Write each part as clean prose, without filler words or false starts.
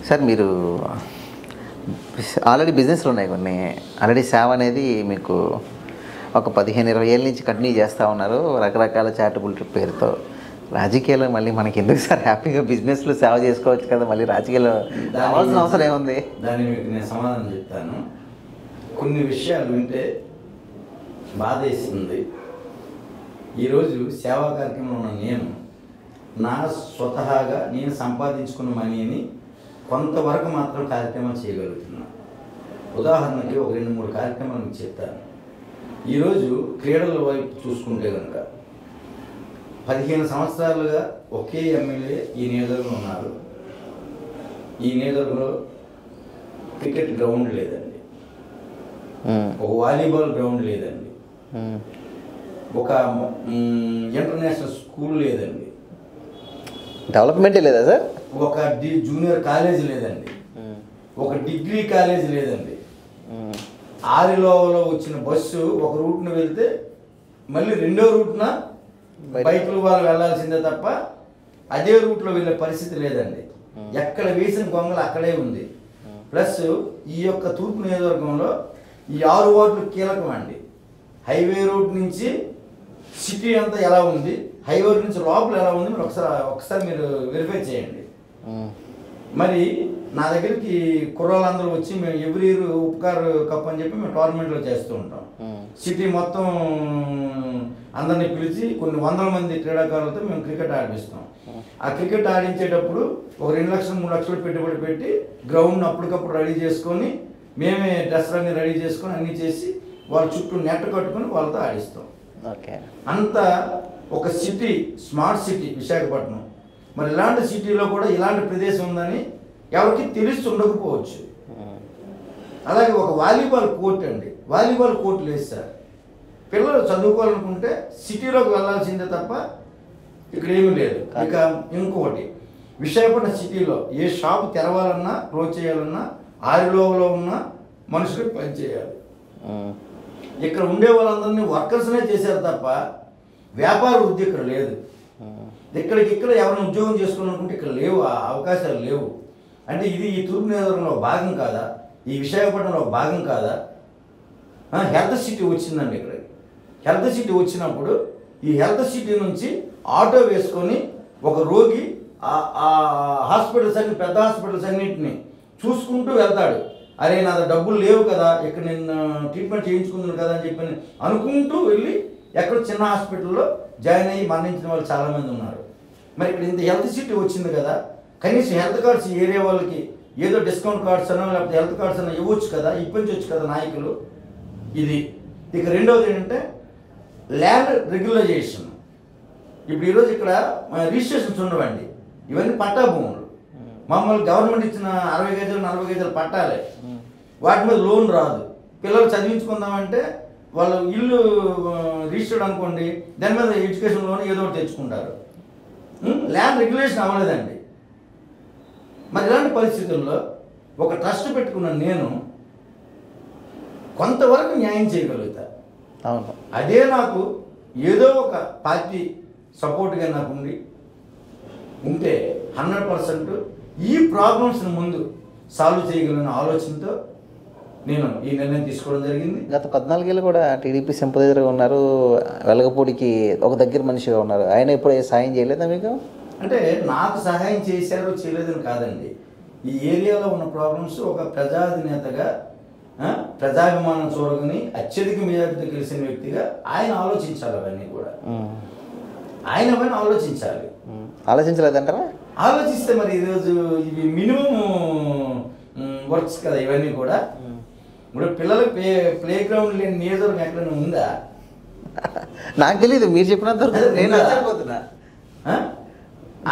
Sir మీరు already బిజినెస్లు ఉన్నాయి కొన్ని, ఆల్రెడీ సేవ అనేది మీకు ఒక 15-20 ఏళ్ళ నుంచి కంటిన్యూ చేస్తూ ఉన్నారు రకరకాల చారిటబుల్ పేరుతో. రాజకీయాలు మళ్ళీ మనకి ఎందుకు సార్, హ్యాపీగా బిజినెస్లో సేవ చేసుకోవచ్చు కదా, మళ్ళీ రాజకీయాలు రావాల్సిన అవసరం ఏముంది? దాన్ని మీకు నేను సమాధానం చెప్తాను. కొన్ని విషయాలు వింటే బాధేస్తుంది. ఈరోజు సేవా కార్యక్రమంలో ఉన్న నేను నా స్వతహాగా నేను సంపాదించుకున్న మనీని కొంతవరకు మాత్రం కార్యక్రమాలు చేయగలుగుతున్నాను. ఉదాహరణకి ఒక 2-3 కార్యక్రమాలు మీకు చెప్తాను. ఈరోజు క్రీడల వైపు చూసుకుంటే కనుక 15 సంవత్సరాలుగా ఒకే ఎమ్మెల్యే ఈ నియోజకవర్గంలో ఉన్నారు. ఈ నియోజకవర్గంలో క్రికెట్ గ్రౌండ్ లేదండి, ఒక వాలీబాల్ గ్రౌండ్ లేదండి, ఒక ఇంటర్నేషనల్ స్కూల్ లేదండి, డెవలప్మెంటే లేదా సార్, ఒక జూనియర్ కాలేజ్ లేదండి, ఒక డిగ్రీ కాలేజ్ లేదండి. ఆరిలోవలో వచ్చిన బస్సు ఒక రూట్ను వెళ్తే మళ్ళీ రెండో రూట్న బైకులు వాళ్ళు వెళ్ళాల్సిందే తప్ప అదే రూట్లో వెళ్ళే పరిస్థితి లేదండి. ఎక్కడ వేసిన గొంగలు అక్కడే ఉంది. ప్లస్ ఈ యొక్క తూర్పు నియోజకవర్గంలో ఈ 6 వార్డులు కీలకం అండి. హైవే రోడ్ నుంచి సిటీ అంతా ఎలా ఉంది, హైవే రోడ్ నుంచి లోపల ఎలా ఉంది మీరు ఒకసారి మీరు వెరిఫై చేయండి. మరి నా దగ్గరికి కుర్రాళ్ళందరూ వచ్చి మేము ఎవ్రీ ఇయర్ ఉపకార్ కప్ అని చెప్పి మేము టోర్నమెంట్లో చేస్తూ ఉంటాం. సిటీ మొత్తం అందరినీ పిలిచి కొన్ని 100 మంది క్రీడాకారులతో మేము క్రికెట్ ఆడిపిస్తాం. ఆ క్రికెట్ ఆడించేటప్పుడు ఒక 2 లక్షలు 3 లక్షలు పెట్టుబడి పెట్టి గ్రౌండ్ అప్పటికప్పుడు రెడీ చేసుకొని మేమే డ్రెస్లన్నీ రెడీ చేసుకొని అన్నీ చేసి వాళ్ళ చుట్టూ నెట్ కట్టుకొని వాళ్ళతో ఆడిస్తాం. అంత ఒక సిటీ, స్మార్ట్ సిటీ విశాఖపట్నం. మరి ఇలాంటి సిటీలో కూడా ఇలాంటి ప్రదేశం ఉందని ఎవరికి తెలిసి ఉండకపోవచ్చు. అలాగే ఒక వాలీబాల్ కోర్ట్ అండి, వాలీబాల్ కోర్టు లేదు సార్. పిల్లలు చదువుకోవాలనుకుంటే సిటీలోకి వెళ్ళాల్సిందే తప్ప ఇక్కడ ఏమీ లేదు. ఇక ఇంకొకటి, విశాఖపట్నం సిటీలో ఏ షాపు తెరవాలన్నా క్లోజ్ చేయాలన్నా ఆరిలోవలో ఉన్న మనుషులకు పనిచేయాలి. ఇక్కడ ఉండే వాళ్ళందరినీ వర్కర్స్నే చేశారు తప్ప వ్యాపార వృద్ధి ఇక్కడ లేదు. ఇక్కడ ఎవరైనా ఉద్యోగం చేసుకోవాలనుకుంటే ఇక్కడ లేవు, ఆ అవకాశాలు లేవు. అంటే ఇది ఈ తూర్పు నియోజకవర్గంలో భాగం కాదా, ఈ విశాఖపట్నంలో భాగం కాదా? హెల్త్ సిటీ వచ్చిందండి ఇక్కడ. హెల్త్ సిటీ వచ్చినప్పుడు ఈ హెల్త్ సిటీ నుంచి ఆటో వేసుకొని ఒక రోగి ఆ హాస్పిటల్స్ అన్ని, పెద్ద హాస్పిటల్స్ అన్నింటినీ చూసుకుంటూ వెళ్తాడు. అరే నా డబ్బులు లేవు కదా, ఇక్కడ నేను ట్రీట్మెంట్ చేయించుకున్నాను కదా అని చెప్పి అనుకుంటూ వెళ్ళి ఎక్కడ చిన్న హాస్పిటల్లో జాయిన్ అయ్యి మరణించిన వాళ్ళు చాలామంది ఉన్నారు. మరి ఇక్కడ ఇంత హెల్త్ సిటీ వచ్చింది కదా, కనీసం హెల్త్ కార్డ్స్ ఏరియా వాళ్ళకి ఏదో డిస్కౌంట్ కార్డ్స్ అనో లేకపోతే హెల్త్ కార్డ్స్ అనో ఇవ్వచ్చు కదా, ఇప్పించవచ్చు కదా నాయకులు. ఇది ఇక రెండవది ఏంటంటే ల్యాండ్ రెగ్యులైజేషన్. ఇప్పుడు ఈరోజు ఇక్కడ రిజిస్ట్రేషన్స్ ఉండవండి, ఇవన్నీ పట్టా భూములు. మమ్మల్ని గవర్నమెంట్ ఇచ్చిన 60 గజాలు 40 గజాలు పట్టాలి, వాటి మీద లోన్ రాదు. పిల్లలు చదివించుకుందామంటే వాళ్ళు ఇల్లు రిజిస్టర్డ్ అనుకోండి, దాని మీద ఎడ్యుకేషన్ లోన్ ఏదో ఒకటి తెచ్చుకుంటారు. ల్యాండ్ రెగ్యులేషన్ అవ్వలేదండి. మరి ఇలాంటి పరిస్థితుల్లో ఒక ట్రస్ట్ పెట్టుకున్న నేను కొంతవరకు న్యాయం చేయగలుగుతా. అవును, అదే నాకు ఏదో ఒక పార్టీ సపోర్ట్గా నాకు ఉంటే 100% ఈ ప్రాబ్లమ్స్ని ముందు సాల్వ్ చేయగలిగిన ఆలోచనతో నేను ఈ నిర్ణయం తీసుకోవడం జరిగింది. గత 14 ఏళ్ళు కూడా టీడీపీ సింపదైజర్గా ఉన్నారు, వెలగపూడికి ఒక దగ్గర మనిషిగా ఉన్నారు. ఆయన ఎప్పుడు సాయం చేయలేదా మీకు? అంటే నాకు సహాయం చేశారో చేయలేదని కాదండి, ఈ ఏరియాలో ఉన్న ప్రాబ్లమ్స్ ఒక ప్రజాధినేతగా ప్రజాభిమానం చూడగాని అత్యధిక మెజారిటీతో గెలిచిన వ్యక్తిగా ఆయన ఆలోచించాలి. అవన్నీ కూడా ఆయన పైన ఆలోచించాలి. ఆలోచించలేదంటారా? ఆలోచిస్తే మరి ఈరోజు ఇవి మినిమం వర్క్స్ కదా ఇవన్నీ కూడా. ఇప్పుడు పిల్లలకు ప్లే గ్రౌండ్ లేని నియోజకవర్గం ఎక్కడైనా ఉందా? నాకు తెలియదు, మీరు చెప్పినంత నేను ఆశ్చర్యపోతున్నా.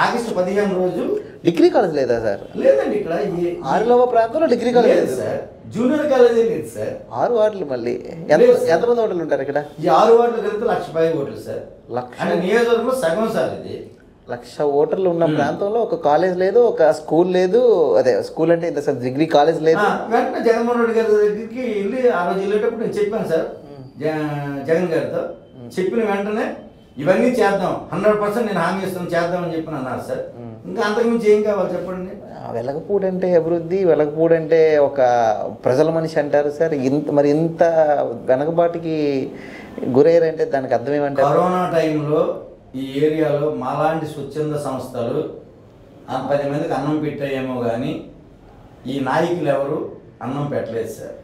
ఆగస్టు 15 రోజు డిగ్రీ కాలేజ్ లేదా సార్? లేదండి, ఇక్కడ ఆరులోవ ప్రాంతంలో డిగ్రీ కాలేజ్ లేదు సార్, జూనియర్ కాలేజీ లేదు సార్. 6 వార్డులు మళ్ళీ ఎంతమంది ఓటర్లు ఉంటారు ఇక్కడ? ఈ 6 వార్డులు కలిపితే 1,00,000 ఓట్లు సార్. అంటే నియోజకవర్గంలో సగం సార్ ఇది. 1,00,000 ఓటర్లు ఉన్న ప్రాంతంలో ఒక కాలేజ్ లేదు, ఒక స్కూల్ లేదు. అదే స్కూల్ అంటే ఇంత సార్ డిగ్రీ కాలేజ్ లేదు. వెంటనే జగన్మోహన్ రెడ్డి గారి దగ్గరికి వెళ్ళి ఆ రోజు వెళ్ళేటప్పుడు నేను చెప్పాను సార్ జగన్ గారితో. చెప్పిన వెంటనే ఇవన్నీ చేద్దాం 100% నేను హామీ ఇస్తాను చేద్దామని చెప్పి అన్నారు సార్. ఇంకా అంతకుమించి ఏం కావాలి చెప్పండి. వెలగపూడి అంటే అభివృద్ధి, వెలగపూడి అంటే ఒక ప్రజల మనిషి అంటారు సార్. ఇంత వెనకబాటుకి గురయ్యారంటే దానికి అర్థం ఏమంటారు? కరోనా టైంలో ఈ ఏరియాలో మాలాంటి స్వచ్ఛంద సంస్థలు 10 మందికి అన్నం పెట్టాయేమో కానీ ఈ నాయకులు ఎవరు అన్నం పెట్టలేదు సార్,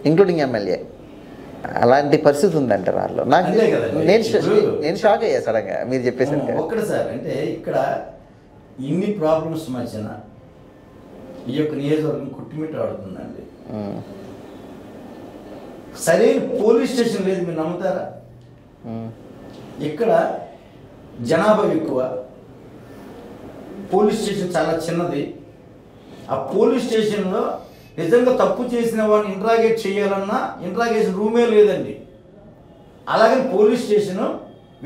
ఇంక్లూడింగ్ ఎమ్మెల్యే. అలాంటి పరిస్థితి ఉందంటారు వాళ్ళు. నాకు అంతే కదండి. నేను షాక్ అయ్యా సడన్గా మీరు చెప్పేసరికి. ఒక్కటి సార్, అంటే ఇక్కడ ఇన్ని ప్రాబ్లమ్స్ మధ్యన ఈ యొక్క నియోజకవర్గం కుట్టిమిట్ట ఆడుతుందండి. సరైన పోలీస్ స్టేషన్ లేదు, మీరు నమ్ముతారా? ఇక్కడ జనాభా ఎక్కువ, పోలీస్ స్టేషన్ చాలా చిన్నది. ఆ పోలీస్ స్టేషన్లో నిజంగా తప్పు చేసిన వాడిని ఇంట్రాగేట్ చేయాలన్నా ఇంట్రాగేషన్ రూమే లేదండి. అలాగని పోలీస్ స్టేషను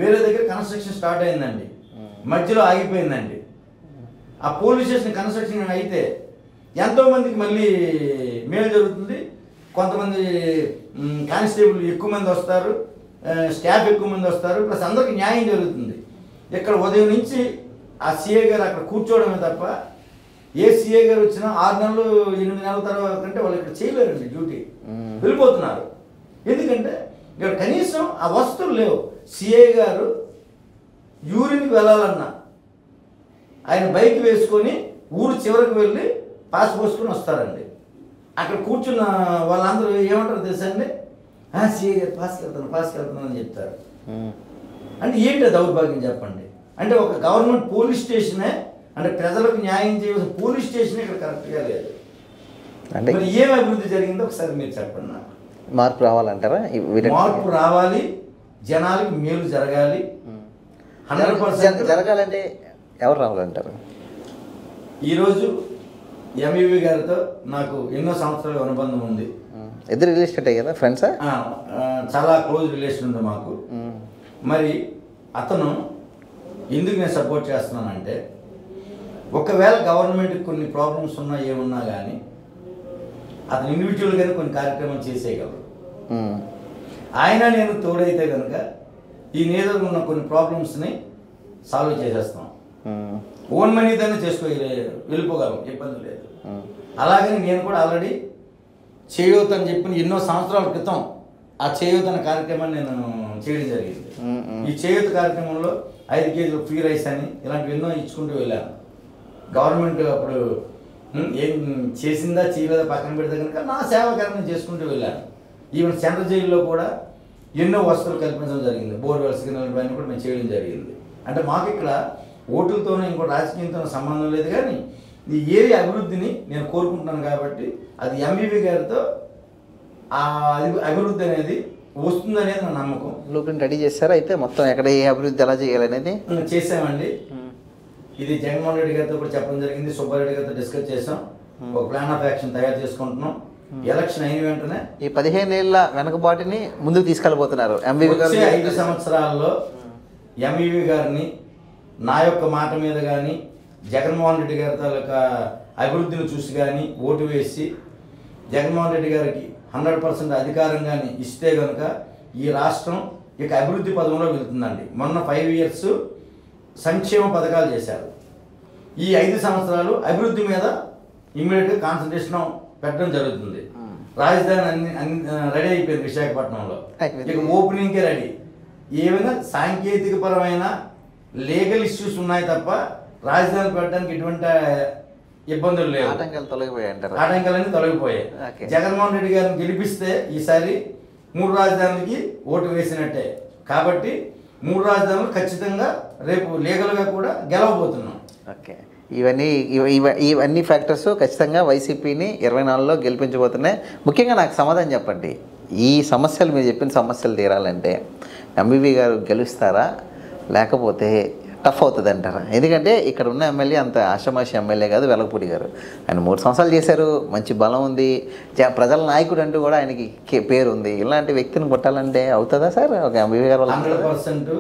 వేరే దగ్గర కన్స్ట్రక్షన్ స్టార్ట్ అయిందండి, మధ్యలో ఆగిపోయిందండి. ఆ పోలీస్ స్టేషన్ కన్స్ట్రక్షన్ అయితే ఎంతోమందికి మళ్ళీ మేలు జరుగుతుంది. కొంతమంది కానిస్టేబుల్ ఎక్కువ మంది వస్తారు, స్టాఫ్ ఎక్కువ మంది వస్తారు, ప్లస్ అందరికీ న్యాయం జరుగుతుంది. ఇక్కడ ఉదయం నుంచి ఆ సిఐ గారు అక్కడ కూర్చోవడమే తప్ప ఏ సిఐ గారు వచ్చినా 6 నెలలు 8 నెలల తర్వాత కంటే వాళ్ళు ఇక్కడ చేయలేరండి డ్యూటీ, వెళ్ళిపోతున్నారు. ఎందుకంటే ఇక్కడ కనీసం ఆ వస్తువులు లేవు. సిఐ గారు యూరిన్కి వెళ్ళాలన్నా ఆయన బైక్ వేసుకొని ఊరు చివరికి వెళ్ళి పాస్ పోసుకొని వస్తారండి. అక్కడ కూర్చున్న వాళ్ళందరూ ఏమంటారు తెలుసా అండి, సిఐ గారు పాస్కి వెళ్తున్నాను అని చెప్తారు. అంటే ఏంటి దౌర్భాగ్యం చెప్పండి. అంటే ఒక గవర్నమెంట్ పోలీస్ స్టేషనే, అంటే ప్రజలకు న్యాయం చేయవలసిన పోలీస్ స్టేషన్ ఇక్కడ కరెక్ట్గా లేదు. అంటే మరి ఏం అభివృద్ధి జరిగిందో ఒకసారి మీరు చెప్పండి నాకు. మార్పు రావాలంటారా? మార్పు రావాలి, జనాలకు మేలు జరగాలి. 100% జరగాలంటే ఎవరు రావాలంటారు? ఈరోజు ఎంఈవి గారితో నాకు ఎన్నో సంవత్సరాల అనుబంధం ఉంది. ఇద్దరు రియల్ ఎస్టేట్ కదా ఫ్రెండ్సా? చాలా క్లోజ్ రిలేషన్ ఉంది మాకు. మరి అతను ఎందుకు నేను సపోర్ట్ చేస్తున్నానంటే, ఒకవేళ గవర్నమెంట్కి కొన్ని ప్రాబ్లమ్స్ ఉన్నా ఏమున్నా కానీ అతను ఇండివిజువల్గానే కొన్ని కార్యక్రమాలు చేసేయగలరు. ఆయన నేను తోడైతే కనుక ఈ నియోజకవర్గంలో ఉన్న కొన్ని ప్రాబ్లమ్స్ని సాల్వ్ చేసేస్తాం. ఓన్ మనీతోనే వెళ్ళిపోగలం, ఇబ్బంది లేదు. అలాగని నేను కూడా ఆల్రెడీ చేయూత అని చెప్పిన ఎన్నో సంవత్సరాల క్రితం ఆ చేయూత అనే కార్యక్రమాన్ని నేను చేయడం జరిగింది. ఈ చేయూత కార్యక్రమంలో 5 కేజీలు ఫ్రీ రైస్ అని ఇలాంటివి ఎన్నో ఇచ్చుకుంటూ వెళ్ళాను. గవర్నమెంట్ అప్పుడు ఏం చేసిందా చేయలేదా పక్కన పెడితే కనుక నా సేవా కార్యక్రమం చేసుకుంటూ వెళ్ళాను. ఈవెన్ సెంట్రల్ జైల్లో కూడా ఎన్నో వసతులు కల్పించడం జరిగింది. బోర్వెల్ సిగ్నల్ ఇవన్నీ కూడా మేము చేయడం జరిగింది. అంటే మాకు ఇక్కడ ఓటులతోనే ఇంకో రాజకీయంతో సంబంధం లేదు, కానీ ఈ ఏరియా అభివృద్ధిని నేను కోరుకుంటున్నాను. కాబట్టి అది ఎంఈవి గారితో ఆ అభివృద్ధి అనేది వస్తుందనేది నా నమ్మకం. బ్లూ ప్రింట్ రెడీ చేస్తారా? అయితే మొత్తం ఎక్కడ ఏ అభివృద్ధి ఎలా చేయాలనేది చేసామండి. ఇది జగన్మోహన్ రెడ్డి గారితో కూడా చెప్పడం జరిగింది, సుబ్బారెడ్డి గారితో డిస్కస్ చేసాం. ఒక ప్లాన్ ఆఫ్ యాక్షన్ తయారు చేసుకుంటున్నాం. ఎలక్షన్ అయిన వెంటనే ఈ 15 ఏళ్ల వెనకబాటుని ముందుకు తీసుకెళ్ళబోతున్నారు. 5 సంవత్సరాల్లో ఎంఈవి గారిని నా యొక్క మాట మీద కానీ జగన్మోహన్ రెడ్డి గారి తాలూకా అభివృద్ధిని చూసి కానీ ఓటు వేసి జగన్మోహన్ రెడ్డి గారికి 100% అధికారం కానీ ఇస్తే కనుక ఈ రాష్ట్రం ఇక అభివృద్ధి పదంలో వెళ్తుందండి. మొన్న 5 ఇయర్స్ సంక్షేమ పథకాలు చేశారు. ఈ 5 సంవత్సరాలు అభివృద్ధి మీద ఇమ్మీడియట్గా కాన్సన్ట్రేషన్ పెట్టడం జరుగుతుంది. రాజధాని అన్ని రెడీ అయిపోయింది విశాఖపట్నంలో. ఇక ఓపెనింగ్కే రెడీ. ఏమైనా సాంకేతిక పరమైన లీగల్ ఇష్యూస్ ఉన్నాయి తప్ప రాజధాని పెట్టడానికి ఎటువంటి ఇబ్బందులు లేవు. ఆటంకాలన్నీ తొలగిపోయాయి. జగన్మోహన్ రెడ్డి గారిని గెలిపిస్తే ఈసారి 3 రాజధానులకి ఓటు వేసినట్టే. కాబట్టి 3 రాజధానులు ఖచ్చితంగా రేపు లీగల్గా కూడా గెలవబోతున్నాం. ఓకే, ఇవన్నీ ఫ్యాక్టర్స్ ఖచ్చితంగా వైసీపీని 24లో గెలిపించబోతున్నాయి. ముఖ్యంగా నాకు సమాధానం చెప్పండి, ఈ సమస్యలు మీరు చెప్పిన సమస్యలు తీరాలంటే ఎంబీబీ గారు గెలుస్తారా లేకపోతే టఫ్ అవుతుంది అంటారా? ఎందుకంటే ఇక్కడ ఉన్న ఎమ్మెల్యే అంత ఆషమాషి ఎమ్మెల్యే కాదు వెలగపూడి గారు. ఆయన 3 సంవత్సరాలు చేశారు, మంచి బలం ఉంది, ప్రజల నాయకుడు అంటూ కూడా ఆయనకి పేరు ఉంది. ఇలాంటి వ్యక్తిని కొట్టాలంటే అవుతుందా సార్? ఒక ఎంబీబీ గారు 100%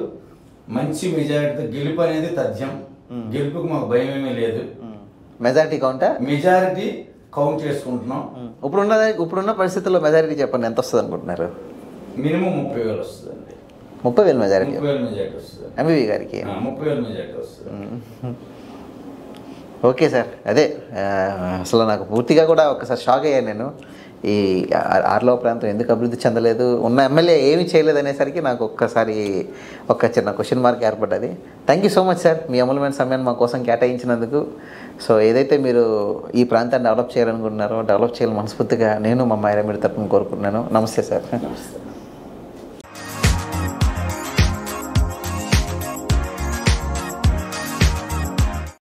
మంచి మెజారిటీతో గెలుపు అనేది తథ్యం. గెలుపుకు మాకు భయం ఏమీ లేదు. మెజారిటీ కౌంటా? మెజారిటీ కౌంట్ చేసుకుంటున్నాం. ఇప్పుడున్న పరిస్థితుల్లో మెజారిటీ చెప్పండి, ఎంత వస్తుంది అనుకుంటున్నారు? మినిమం 30,000 వస్తుందండి. 30,000 మెజారిటీ 30,000 మెజారిటీ వస్తుంది. ఎంబీవీ గారికి. 30,000 మెజారిటీ వస్తుంది. ఓకే సార్, అదే అసలు నాకు పూర్తిగా కూడా ఒకసారి షాక్ అయ్యాను నేను. ఈ ఆర్లో ప్రాంతం ఎందుకు అభివృద్ధి చెందలేదు, ఉన్న ఎమ్మెల్యే ఏమీ చేయలేదు అనేసరికి నాకు ఒక్కసారి ఒక చిన్న క్వశ్చన్ మార్క్ ఏర్పడ్డది. Thank you so much sir, మీ అమూల్యమైన సమయాన్ని మా కోసం కేటాయించినందుకు. సో ఏదైతే మీరు ఈ ప్రాంతాన్ని డెవలప్ చేయాలనుకుంటున్నారో డెవలప్ చేయాలని మనస్ఫూర్తిగా నేను మా మాయరమీడి తరపున కోరుకుంటున్నాను. నమస్తే సార్. నమస్తే.